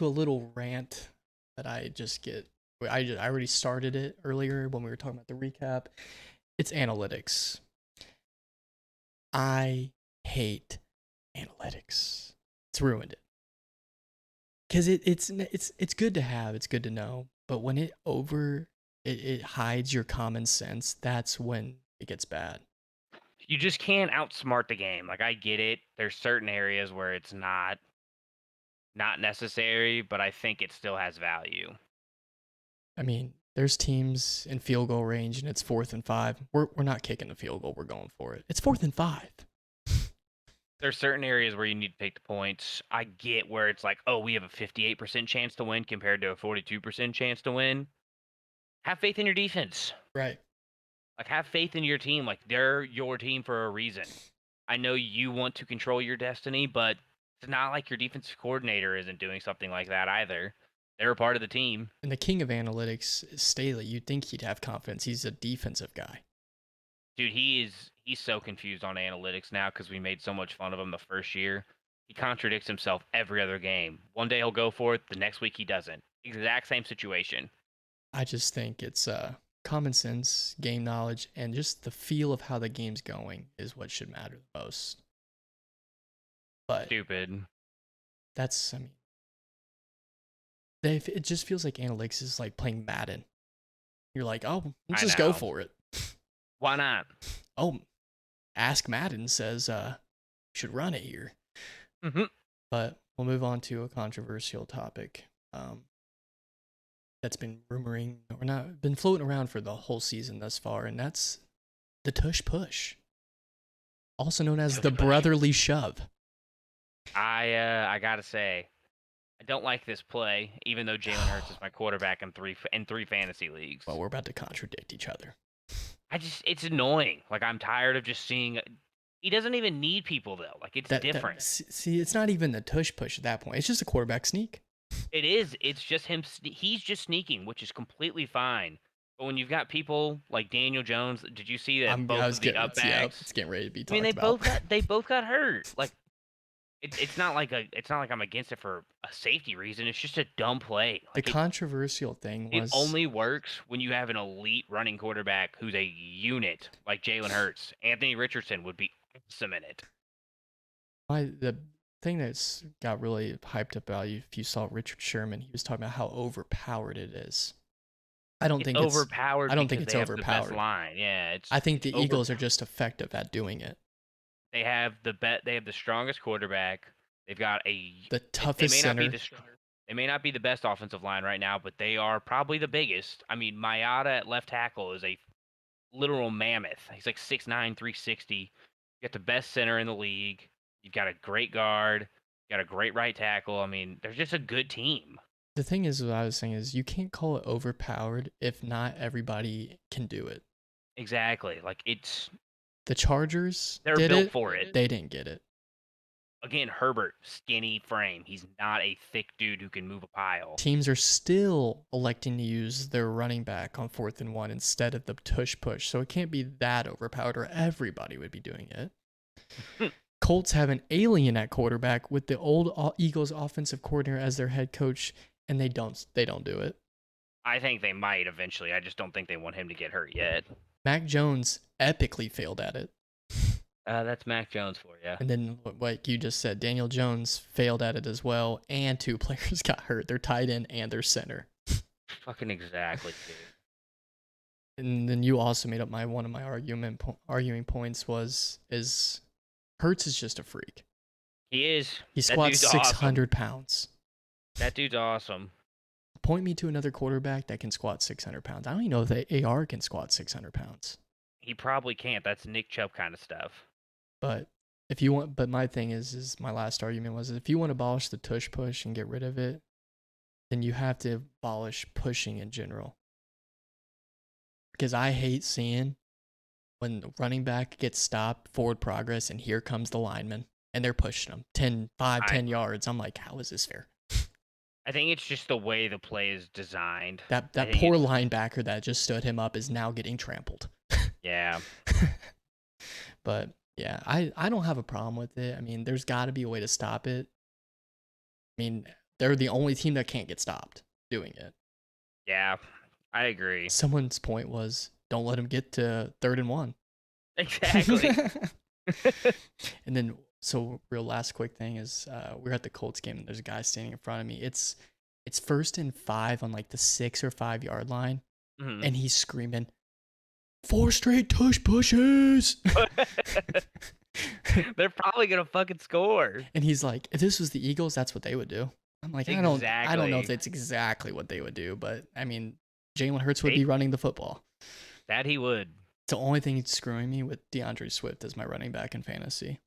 into a little rant that I just get. I already started it earlier when we were talking about the recap. It's analytics. I hate analytics. It's ruined it. Because it's good to have, it's good to know, but when it hides your common sense, that's when it gets bad. You just can't outsmart the game. Like, I get it. There's certain areas where it's not necessary, but I think it still has value. I mean, there's teams in field goal range and it's 4th and 5. We're not kicking the field goal. We're going for it. It's 4th and 5. There's certain areas where you need to take the points. I get where it's like, oh, we have a 58% chance to win compared to a 42% chance to win. Have faith in your defense. Right. Like, have faith in your team. Like, they're your team for a reason. I know you want to control your destiny, but it's not like your defensive coordinator isn't doing something like that either. They're a part of the team. And the king of analytics is Staley. You'd think he'd have confidence. He's a defensive guy. Dude, he's so confused on analytics now because we made so much fun of him the first year. He contradicts himself every other game. One day he'll go for it, the next week he doesn't. Exact same situation. I just think it's common sense, game knowledge, and just the feel of how the game's going is what should matter the most. But Stupid. that's, I mean, it just feels like analytics is like playing Madden. You're like, oh, let's just go for it. Why not? Oh, Ask Madden says you should run it here. Mm-hmm. But we'll move on to a controversial topic that's been been floating around for the whole season thus far, and that's the Tush push, also known as the brotherly shove. I gotta say, I don't like this play, even though Jalen Hurts is my quarterback in three fantasy leagues. Well, we're about to contradict each other. It's annoying. Like, I'm tired of just seeing. He doesn't even need people though. Like, it's different. See, it's not even the Tush push at that point. It's just a quarterback sneak. It is. It's just him. He's just sneaking, which is completely fine. But when you've got people like Daniel Jones, did you see that both of the up backs? It's getting ready to be talked I mean, about. they both got hurt. Like, it's not like I'm against it for a safety reason. It's just a dumb play. Like, the controversial thing was it only works when you have an elite running quarterback who's a unit like Jalen Hurts. Anthony Richardson would be awesome in it. The thing that's got really hyped up about you, if you saw Richard Sherman, he was talking about how overpowered it is. I don't think it's overpowered. I don't think it's overpowered. The best line. Yeah, I think the Eagles are just effective at doing it. They have the strongest quarterback. They've got the toughest center. They may not be the best offensive line right now, but they are probably the biggest. I mean, Mayada at left tackle is a literal mammoth. He's like 6'9", 360. You got the best center in the league. You've got a great guard. You got a great right tackle. I mean, they're just a good team. The thing is, what I was saying is, you can't call it overpowered if not everybody can do it. Exactly. Like, it's the Chargers. They're built for it. They didn't get it. Again, Herbert, skinny frame. He's not a thick dude who can move a pile. Teams are still electing to use their running back on 4th and 1 instead of the tush push. So it can't be that overpowered, or everybody would be doing it. Colts have an alien at quarterback with the old Eagles offensive coordinator as their head coach, and they don't do it. I think they might eventually. I just don't think they want him to get hurt yet. Mac Jones epically failed at it. That's Mac Jones for you. And then, like you just said, Daniel Jones failed at it as well, and 2 players got hurt. Their tight end and their center. Fucking exactly, dude. And then you also made up one of my arguing points is Hurts is just a freak. He is. He squats 600 pounds. That dude's awesome. Point me to another quarterback that can squat 600 pounds. I don't even know if the AR can squat 600 pounds. He probably can't. That's Nick Chubb kind of stuff. But my thing is my last argument was, if you want to abolish the tush push and get rid of it, then you have to abolish pushing in general. Because I hate seeing when the running back gets stopped, forward progress, and here comes the lineman, and they're pushing him 10 yards. I'm like, how is this fair? I think it's just the way the play is designed. That poor linebacker that just stood him up is now getting trampled. Yeah. But yeah, I don't have a problem with it. I mean, there's got to be a way to stop it. I mean, they're the only team that can't get stopped doing it. Yeah, I agree. Someone's point was, don't let him get to 3rd and 1. Exactly. And then, so real last quick thing is, we're at the Colts game and there's a guy standing in front of me. It's 1st and 5 on like the 6 or 5 yard line, and he's screaming, 4 straight tush pushes. They're probably gonna fucking score. And he's like, if this was the Eagles, that's what they would do. I'm like, I don't know if it's exactly what they would do, but I mean, Jalen Hurts would be running the football. That he would. It's the only thing screwing me with DeAndre Swift as my running back in fantasy.